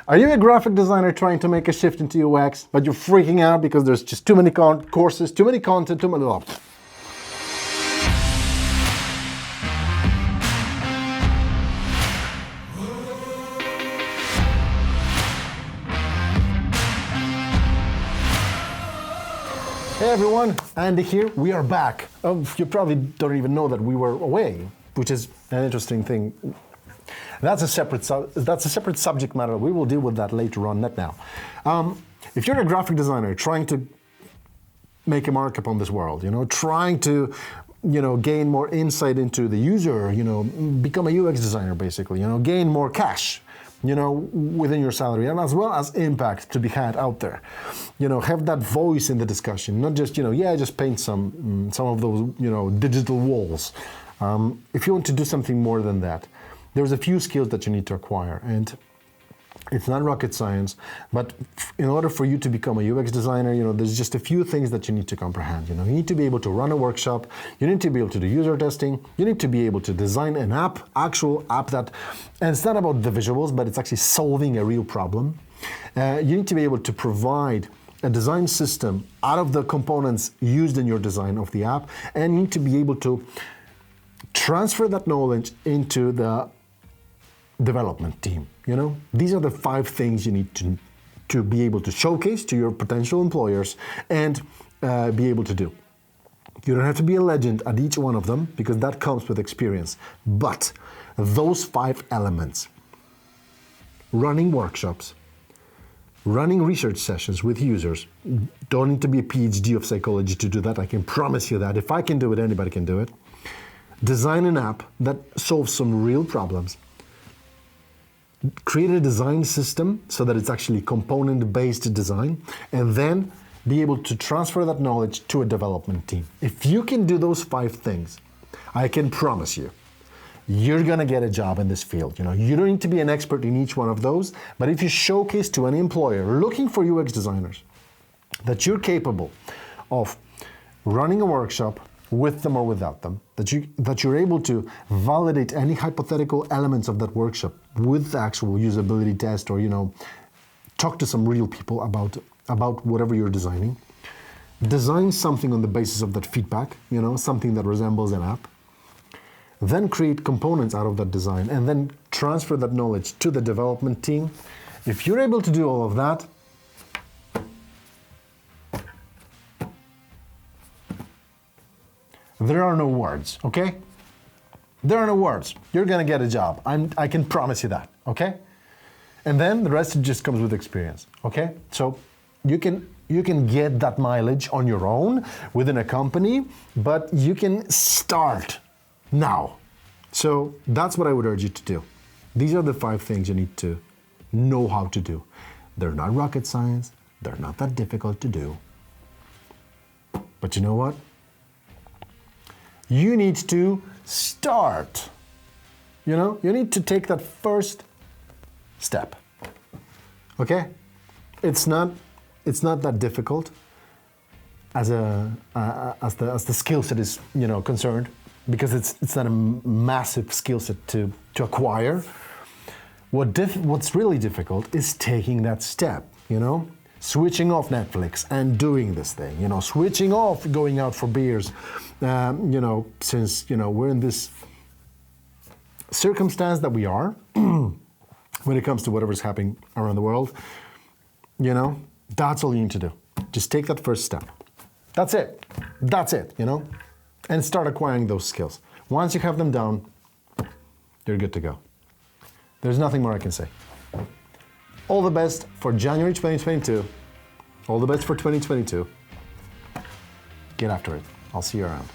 Are you a graphic designer trying to make a shift into UX, but you're freaking out because there's just too many courses, too many content, too many... Oh. Hey everyone, Andy here. We are back. You probably don't even know that we were away, which is an interesting thing. That's a separate subject matter. We will deal with that later on, not now. If you're a graphic designer trying to make a mark upon this world, trying to, gain more insight into the user, become a UX designer basically, gain more cash, within your salary, and as well as impact to be had out there. Have that voice in the discussion, not just, just paint some of those, digital walls. If you want to do something more than that, there's a few skills that you need to acquire, and it's not rocket science, but in order for you to become a UX designer, there's just a few things that you need to comprehend. You need to be able to run a workshop, you need to be able to do user testing, you need to be able to design an actual app that, and it's not about the visuals, but it's actually solving a real problem. You need to be able to provide a design system out of the components used in your design of the app, and you need to be able to transfer that knowledge into the development team. These are the 5 things you need to be able to showcase to your potential employers and be able to do. You don't have to be a legend at each one of them because that comes with experience. But those 5 elements, running workshops, running research sessions with users, don't need to be a PhD of psychology to do that. I can promise you that. If I can do it, anybody can do it. Design an app that solves some real problems. Create a design system so that it's actually component-based design, and then be able to transfer that knowledge to a development team. If you can do those 5 things, I can promise you, you're gonna get a job in this field. You don't need to be an expert in each one of those, but if you showcase to any employer looking for UX designers that you're capable of running a workshop with them or without them, that you're able to validate any hypothetical elements of that workshop with the actual usability test, or talk to some real people about whatever you're designing. Design something on the basis of that feedback, something that resembles an app. Then create components out of that design, and then transfer that knowledge to the development team. If you're able to do all of that, there are no words, okay? There are no words. You're gonna get a job. I can promise you that, okay? And then the rest just comes with experience, okay? So you can get that mileage on your own within a company, but you can start now. So that's what I would urge you to do. These are the 5 things you need to know how to do. They're not rocket science. They're not that difficult to do. But you know what? You need to start. You need to take that first step. Okay? It's not that difficult as the skill set is concerned, because it's not a massive skill set to acquire. What's really difficult is taking that step. Switching off Netflix and doing this thing, switching off going out for beers, since, we're in this circumstance that we are, when it comes to whatever's happening around the world, that's all you need to do. Just take that first step. That's it, and start acquiring those skills. Once you have them down, you're good to go. There's nothing more I can say. All the best for January 2022. All the best for 2022. Get after it. I'll see you around.